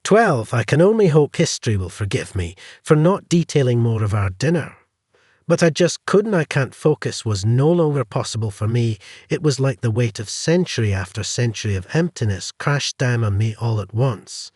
12. I can only hope history will forgive me for not detailing more of our dinner. But I just couldn't. I can't focus was no longer possible for me. It was like the weight of century after century of emptiness crashed down on me all at once.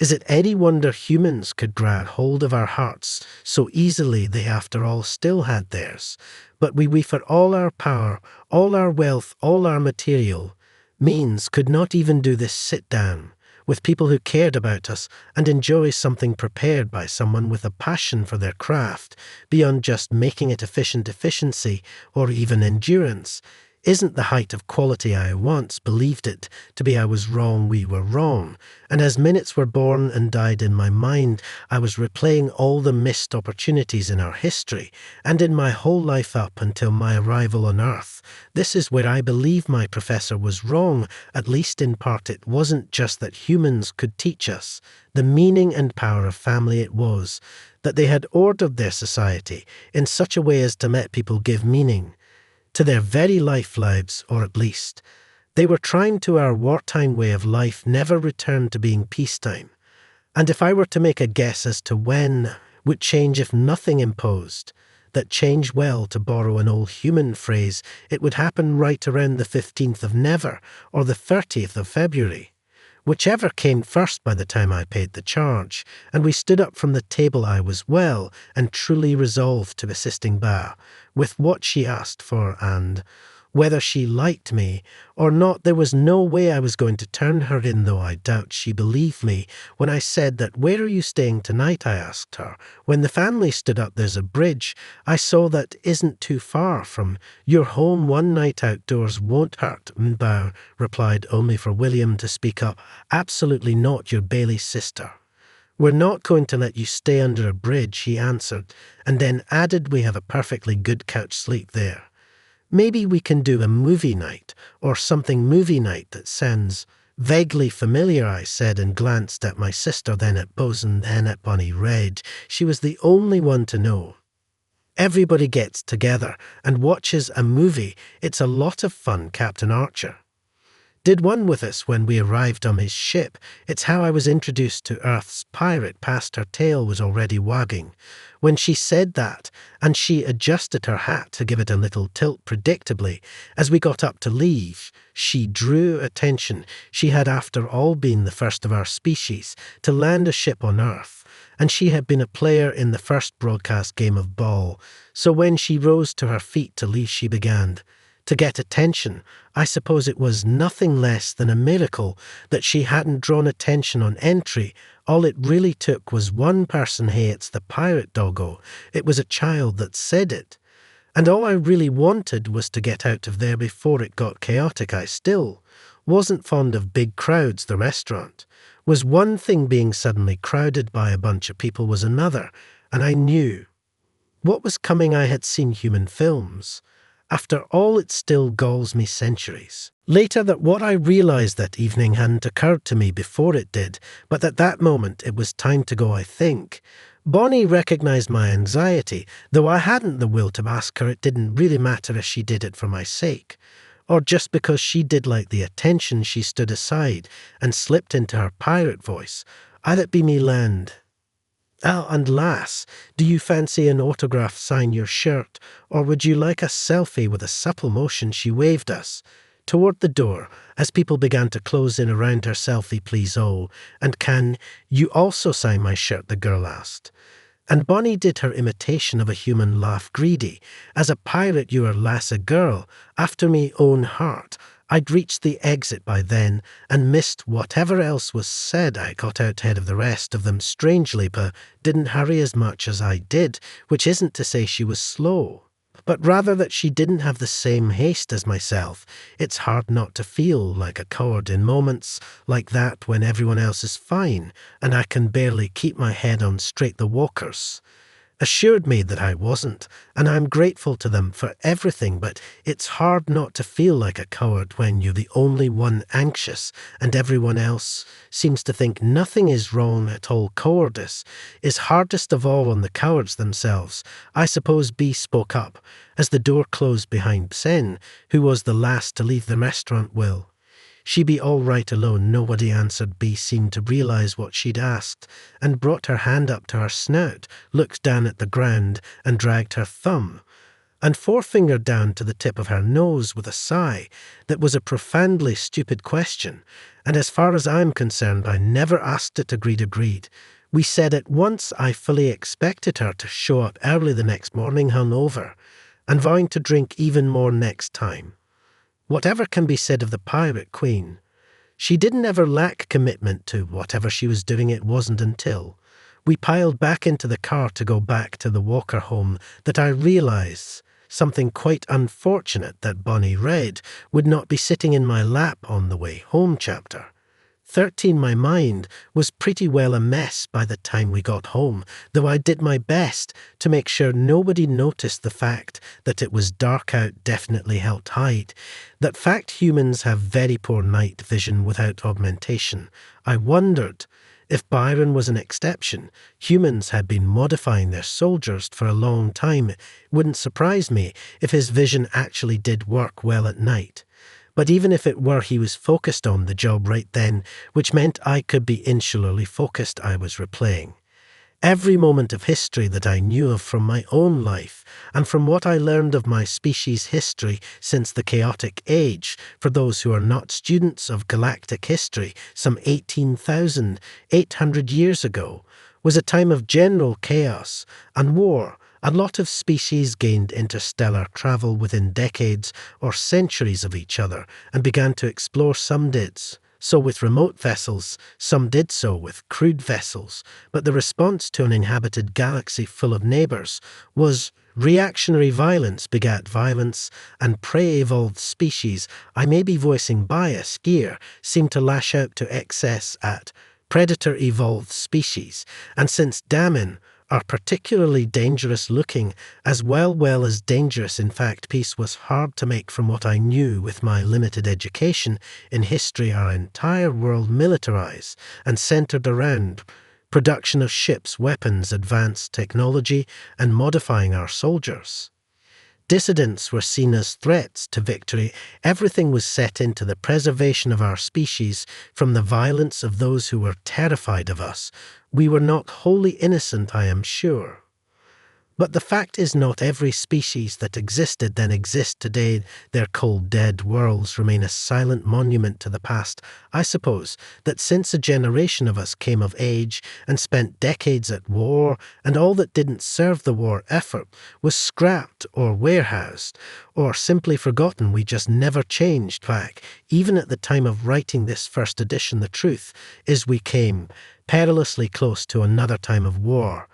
Is it any wonder humans could grab hold of our hearts so easily? They, after all, still had theirs. But we for all our power, all our wealth, all our material means, could not even do this sit down with people who cared about us and enjoy something prepared by someone with a passion for their craft, beyond just making it efficiency, or even endurance, isn't the height of quality. I once believed it to be. I was wrong, we were wrong. And as minutes were born and died in my mind, I was replaying all the missed opportunities in our history, and in my whole life up until my arrival on Earth. This is where I believe my professor was wrong, at least in part. It wasn't just that humans could teach us the meaning and power of family. It was that they had ordered their society in such a way as to let people give meaning to their very lives, or at least they were trying to. Our wartime way of life never returned to being peacetime. And if I were to make a guess as to when would change if nothing imposed that change, well, to borrow an old human phrase, it would happen right around the 15th of Never or the 30th of February. Whichever came first by the time I paid the charge, and we stood up from the table. I was well and truly resolved to assisting Ba with what she asked for, and whether she liked me or not, there was no way I was going to turn her in, though I doubt she believed me when I said that. Where are you staying tonight? I asked her. When the family stood up. There's a bridge I saw that isn't too far from your home. One night outdoors won't hurt, Bao replied, only for William to speak up. Absolutely not. You're Bailey's sister. We're not going to let you stay under a bridge, he answered, and then added, we have a perfectly good couch sleep there. Maybe we can do a movie night, or something. Movie night? That sounds vaguely familiar, I said, and glanced at my sister, then at Bosun, then at Bonnie Red. She was the only one to know. Everybody gets together and watches a movie. It's a lot of fun. Captain Archer did one with us when we arrived on his ship. It's how I was introduced to Earth's pirate. Past her tail was already wagging when she said that, and she adjusted her hat to give it a little tilt. Predictably, as we got up to leave, she drew attention. She had, after all, been the first of our species to land a ship on Earth, and she had been a player in the first broadcast game of ball. So when she rose to her feet to leave, she began to get attention. I suppose it was nothing less than a miracle that she hadn't drawn attention on entry. All it really took was one person. Hey, it's the pirate doggo. It was a child that said it. And all I really wanted was to get out of there before it got chaotic. I still wasn't fond of big crowds. The restaurant was one thing, being suddenly crowded by a bunch of people was another, and I knew what was coming. I had seen human films. After all, it still galls me centuries later that what I realized that evening hadn't occurred to me before it did, but at that moment it was time to go. I think Bonnie recognized my anxiety, though I hadn't the will to ask her. It didn't really matter if she did it for my sake, or just because she did like the attention. She stood aside and slipped into her pirate voice. I'd it be me land. Oh, and lass, do you fancy an autograph? Sign your shirt, or would you like a selfie? With a supple motion she waved us toward the door as people began to close in around her. Selfie, please. Oh, and can you also sign my shirt? The girl asked. And Bonnie did her imitation of a human laugh. Greedy as a pirate you are, lass, a girl after me own heart. I'd reached the exit by then and missed whatever else was said. I got out ahead of the rest of them, strangely, but didn't hurry as much as I did, which isn't to say she was slow, but rather that she didn't have the same haste as myself. It's hard not to feel like a coward in moments like that when everyone else is fine and I can barely keep my head on straight. The walkers assured me that I wasn't, and I'm grateful to them for everything, but it's hard not to feel like a coward when you're the only one anxious and everyone else seems to think nothing is wrong at all. Cowardice is hardest of all on the cowards themselves. I suppose. B spoke up as the door closed behind Sen, who was the last to leave the restaurant. Will She be all right alone, nobody answered. B seemed to realize what she'd asked, and brought her hand up to her snout, looked down at the ground, and dragged her thumb and forefinger down to the tip of her nose with a sigh that was a profoundly stupid question, and as far as I'm concerned, I never asked it. Agreed. We said at once I fully expected her to show up early the next morning hungover, and vowing to drink even more next time. Whatever can be said of the Pirate Queen, she didn't ever lack commitment to whatever she was doing. It wasn't until we piled back into the car to go back to the Walker home that I realized something quite unfortunate, that Bonnie Red would not be sitting in my lap on the way home. Chapter 13. My mind was pretty well a mess by the time we got home, though I did my best to make sure nobody noticed the fact that it was dark out. Definitely helped hide that fact. Humans have very poor night vision without augmentation. I wondered if Byron was an exception. Humans had been modifying their soldiers for a long time. It wouldn't surprise me if his vision actually did work well at night. But even if it were, he was focused on the job right then, which meant I could be insularly focused. I was replaying every moment of history that I knew of from my own life, and from what I learned of my species' history since the chaotic age. For those who are not students of galactic history, some 18,800 years ago was a time of general chaos and war. A lot of species gained interstellar travel within decades or centuries of each other and began to explore. Some did so with remote vessels, some did so with crewed vessels, but the response to an inhabited galaxy full of neighbors was reactionary. Violence begat violence, and prey-evolved species, I may be voicing bias here, seem to lash out to excess at predator-evolved species, and since damning are particularly dangerous looking, as well as dangerous. In fact, peace was hard to make from what I knew with my limited education in history. Our entire world militarized and centered around production of ships, weapons, advanced technology, and modifying our soldiers. Dissidents were seen as threats to victory. Everything was set into the preservation of our species from the violence of those who were terrified of us. We were not wholly innocent, I am sure. But the fact is, not every species that existed then exists today. Their cold, dead worlds remain a silent monument to the past. I suppose that since a generation of us came of age and spent decades at war, and all that didn't serve the war effort was scrapped or warehoused or simply forgotten, we just never changed back. Even at the time of writing this first edition, the truth is we came perilously close to another time of war.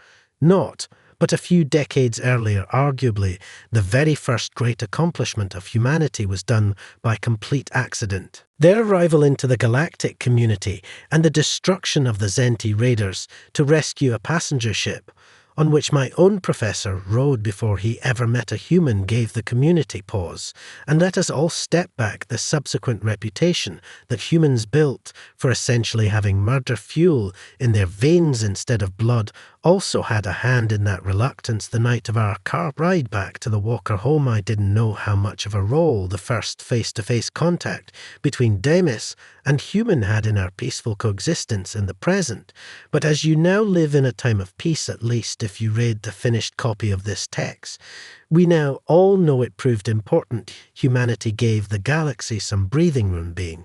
But a few decades earlier, arguably, the very first great accomplishment of humanity was done by complete accident. Their arrival into the galactic community and the destruction of the Zenti raiders to rescue a passenger ship on which my own professor rode before he ever met a human gave the community pause and let us all step back. The subsequent reputation that humans built for essentially having murder fuel in their veins instead of blood also had a hand in that reluctance. The night of our car ride back to the Walker home, I didn't know how much of a role the first face-to-face contact between Demis and human had in our peaceful coexistence in the present. But as you now live in a time of peace, at least if you read the finished copy of this text, we now all know it proved important. Humanity gave the galaxy some breathing room, being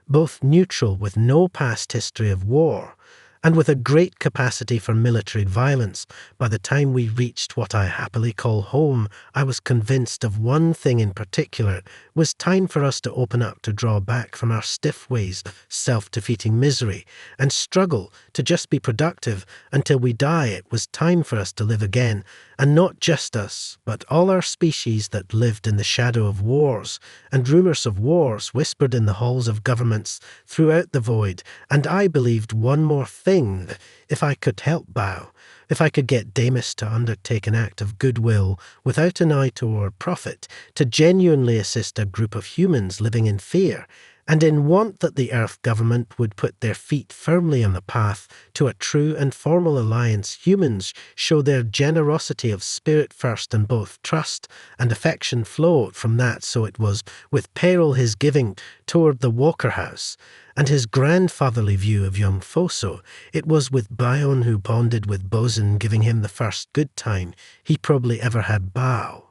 both neutral with no past history of war and with a great capacity for military violence. By the time we reached what I happily call home, I was convinced of one thing in particular. It was time for us to open up, to draw back from our stiff ways of self-defeating misery and struggle to just be productive until we die. It was time for us to live again, and not just us, but all our species that lived in the shadow of wars and rumors of wars whispered in the halls of governments throughout the void. And I believed one more thing: if I could help Bao, if I could get Demis to undertake an act of goodwill without an eye toward profit, to genuinely assist a group of humans living in fear, and in want that the Earth government would put their feet firmly on the path to a true and formal alliance, humans show their generosity of spirit first, and both trust and affection flowed from that. So it was with Peril his giving toward the Walker House, and his grandfatherly view of young Foso. It was with Bion who bonded with Boson, giving him the first good time he probably ever had bow.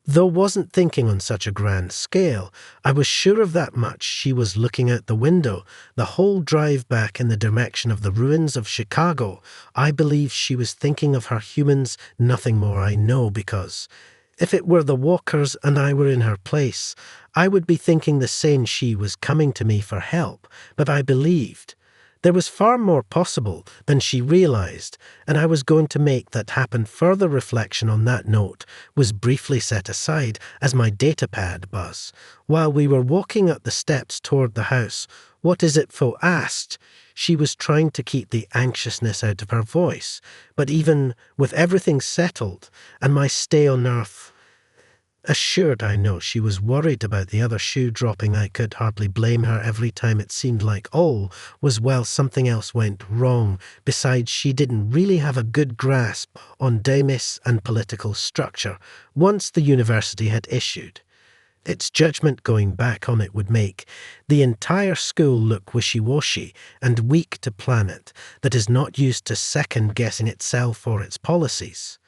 Though wasn't thinking on such a grand scale, I was sure of that much. She was looking out the window, the whole drive back in the direction of the ruins of Chicago. I believe she was thinking of her humans, nothing more I know, because if it were the Walkers and I were in her place, I would be thinking the same. She was coming to me for help, but I believed there was far more possible than she realized, and I was going to make that happen. Further reflection on that note was briefly set aside as my datapad buzzed. While we were walking up the steps toward the house, "What is it?" Fo asked. She was trying to keep the anxiousness out of her voice, but even with everything settled and my stay on Earth assured, I know she was worried about the other shoe dropping. I could hardly blame her. Every time it seemed like all was well, something else went wrong. Besides, she didn't really have a good grasp on Demis and political structure. Once the university had issued its judgment, going back on it would make the entire school look wishy-washy and weak to planet that is not used to second-guessing itself or its policies.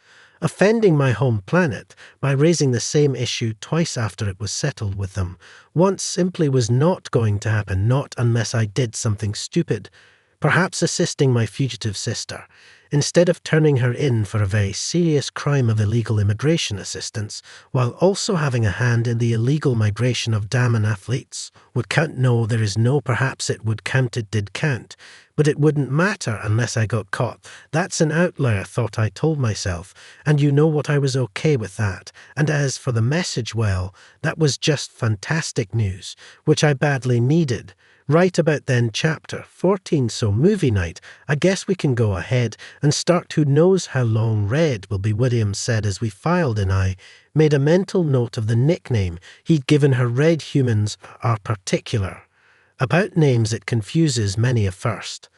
Offending my home planet by raising the same issue twice after it was settled with them once simply was not going to happen, not unless I did something stupid, perhaps assisting my fugitive sister, instead of turning her in for a very serious crime of illegal immigration assistance, while also having a hand in the illegal migration of Daman athletes. Would count? No, there is no perhaps. It would count. It did count. But it wouldn't matter unless I got caught. That's an outlier, thought I told myself, and you know what, I was okay with that. And as for the message, well, that was just fantastic news, which I badly needed. Right about then, chapter 14, so movie night. I guess we can go ahead and start. Who knows how long Red will be, Williams said as we filed in. I made a mental note of the nickname he'd given her. Red. Humans are particular about names. It confuses many a first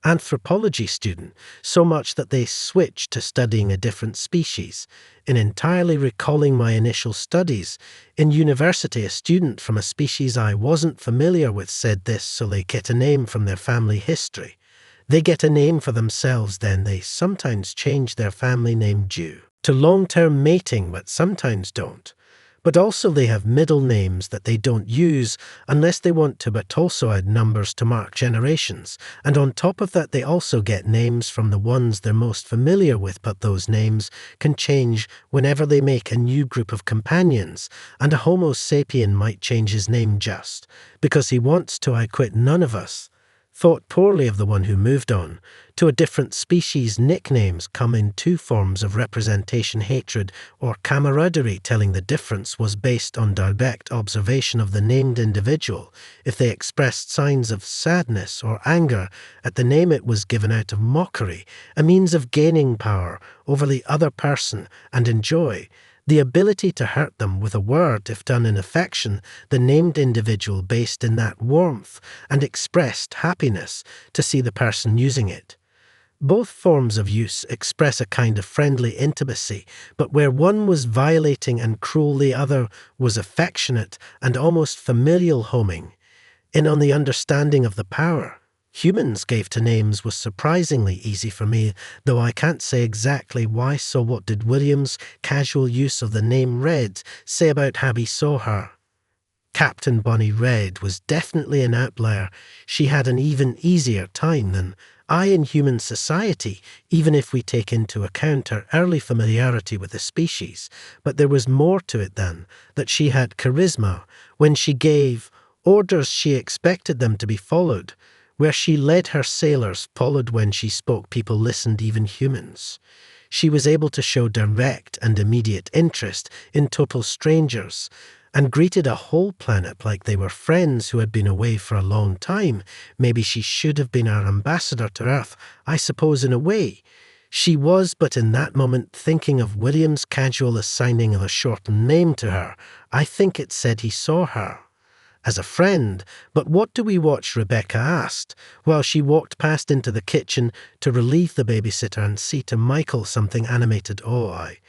anthropology student so much that they switch to studying a different species. In entirely recalling my initial studies in university, a student from a species I wasn't familiar with said this: so they get a name from their family history. They get a name for themselves, then they sometimes change their family name due to long-term mating, but sometimes don't. But also they have middle names that they don't use unless they want to, but also add numbers to mark generations. And on top of that, they also get names from the ones they're most familiar with, but those names can change whenever they make a new group of companions. And a Homo sapien might change his name just because he wants to. I quit. None of us thought poorly of the one who moved on to a different species. Nicknames come in two forms of representation: hatred or camaraderie. Telling the difference was based on direct observation of the named individual. If they expressed signs of sadness or anger at the name, it was given out of mockery, a means of gaining power over the other person and enjoy the ability to hurt them with a word if done in affection. The named individual based in that warmth and expressed happiness to see the person using it. Both forms of use express a kind of friendly intimacy, but where one was violating and cruel, the other was affectionate and almost familial, homing in on the understanding of the power humans gave to names was surprisingly easy for me, though I can't say exactly why. So what did Williams' casual use of the name Red say about how he saw her? Captain Bonnie Red was definitely an outlier. She had an even easier time than I in human society, even if we take into account her early familiarity with the species. But there was more to it than that. She had charisma. When she gave orders, she expected them to be followed. Where she led, her sailors followed. When she spoke, people listened, even humans. She was able to show direct and immediate interest in total strangers and greeted a whole planet like they were friends who had been away for a long time. Maybe she should have been our ambassador to Earth. I suppose in a way she was, but in that moment, thinking of William's casual assigning of a shortened name to her, I think it said he saw her as a friend, but what do we watch? Rebecca asked, while she walked past into the kitchen to relieve the babysitter and see to Michael something animated. Oh, I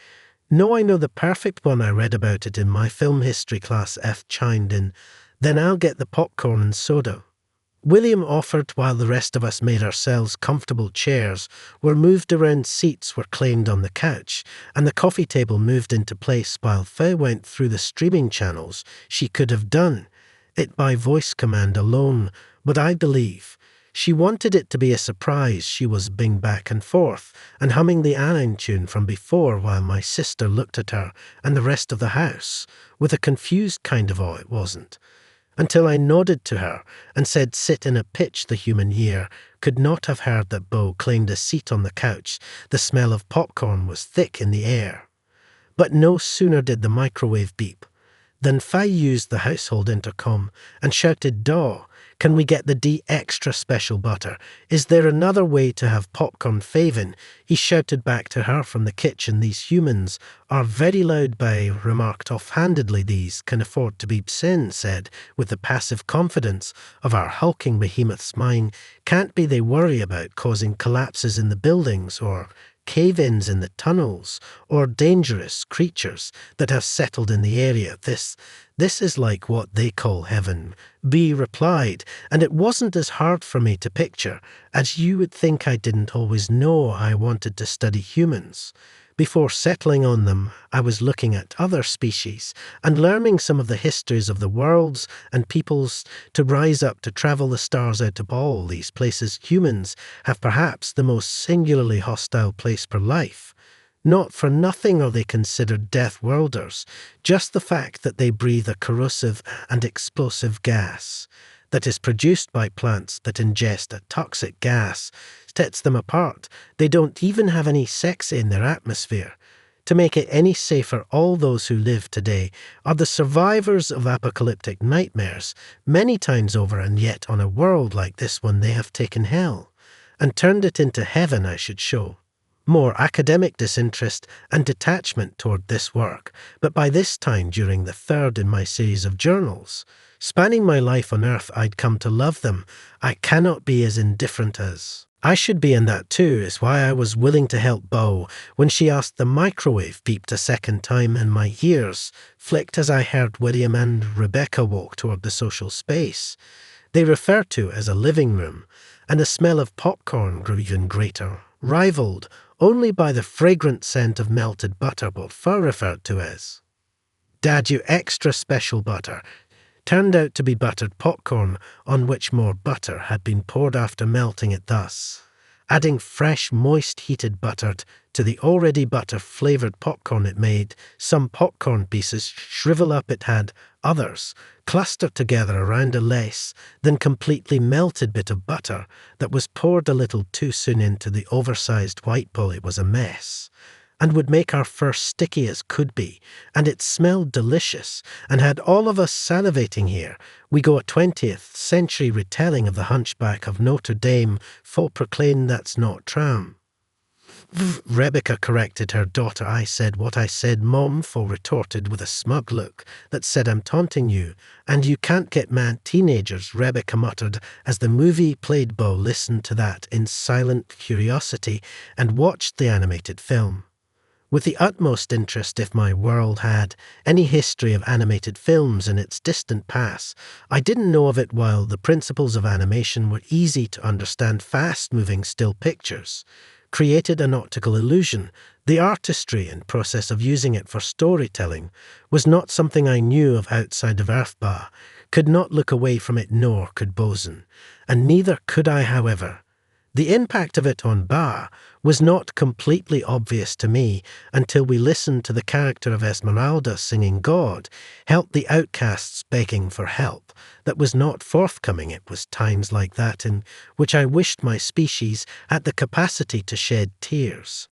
know the perfect one. I read about it in my film history class. F chimed in. Then I'll get the popcorn and soda. William offered while the rest of us made ourselves comfortable chairs, were moved around, seats were claimed on the couch, and the coffee table moved into place while Faye went through the streaming channels. She could have done it by voice command alone, but I believe she wanted it to be a surprise. She was bing back and forth and humming the Anine tune from before while my sister looked at her and the rest of the house with a confused kind of it wasn't. Until I nodded to her and said sit in a pitch. The human ear could not have heard that Beau claimed a seat on the couch. The smell of popcorn was thick in the air. But no sooner did the microwave beep than Faye used the household intercom and shouted, "Daw, can we get the D extra special butter? Is there another way to have popcorn, Faven?" He shouted back to her from the kitchen. "These humans are very loud," Bay remarked offhandedly. "These can afford to be sin," said, with the passive confidence of our hulking behemoths. "Mine can't be. They worry about causing collapses in the buildings or cave-ins in the tunnels, or dangerous creatures that have settled in the area. This is like what they call heaven," B replied, "and it wasn't as hard for me to picture as you would think. I didn't always know I wanted to study humans. Before settling on them, I was looking at other species and learning some of the histories of the worlds and peoples to rise up to travel the stars. Out of all these places, humans have perhaps the most singularly hostile place for life. Not for nothing are they considered death worlders. Just the fact that they breathe a corrosive and explosive gas that is produced by plants that ingest a toxic gas sets them apart. They don't even have any sex in their atmosphere. To make it any safer, all those who live today are the survivors of apocalyptic nightmares many times over, and yet on a world like this one they have taken hell and turned it into heaven. I should show more academic disinterest and detachment toward this work, but by this time, during the third in my series of journals, spanning my life on Earth, I'd come to love them. I cannot be as indifferent as I should be, and that too is why I was willing to help Beau when she asked. The microwave beeped a second time and my ears flicked as I heard William and Rebecca walk toward the social space they referred to as a living room, and the smell of popcorn grew even greater, rivaled only by the fragrant scent of melted butter, what Fur referred to as "Dad, you extra special butter," turned out to be buttered popcorn on which more butter had been poured after melting it, thus adding fresh, moist, heated butter to the already butter-flavoured popcorn. It made some popcorn pieces shrivel up. It had others cluster together around a less than completely melted bit of butter that was poured a little too soon into the oversized white bowl. It was a mess and would make our fur sticky as could be, and it smelled delicious and had all of us salivating. Here we go, a 20th century retelling of the Hunchback of Notre Dame. Faux proclaimed that's not tram. Rebecca corrected her daughter. "I said what I said, Mom," Faux retorted with a smug look that said, "I'm taunting you, and you can't get mad teenagers," Rebecca muttered as the movie played. Beau listened to that in silent curiosity and watched the animated film with the utmost interest. If my world had any history of animated films in its distant past, I didn't know of it. While the principles of animation were easy to understand, fast-moving still pictures created an optical illusion. The artistry and process of using it for storytelling was not something I knew of outside of Earthbar, could not look away from it, nor could Boson, and neither could I. However, the impact of it on Ba was not completely obvious to me until we listened to the character of Esmeralda singing "God Help the Outcasts" begging for help that was not forthcoming. It was times like that in which I wished my species had the capacity to shed tears.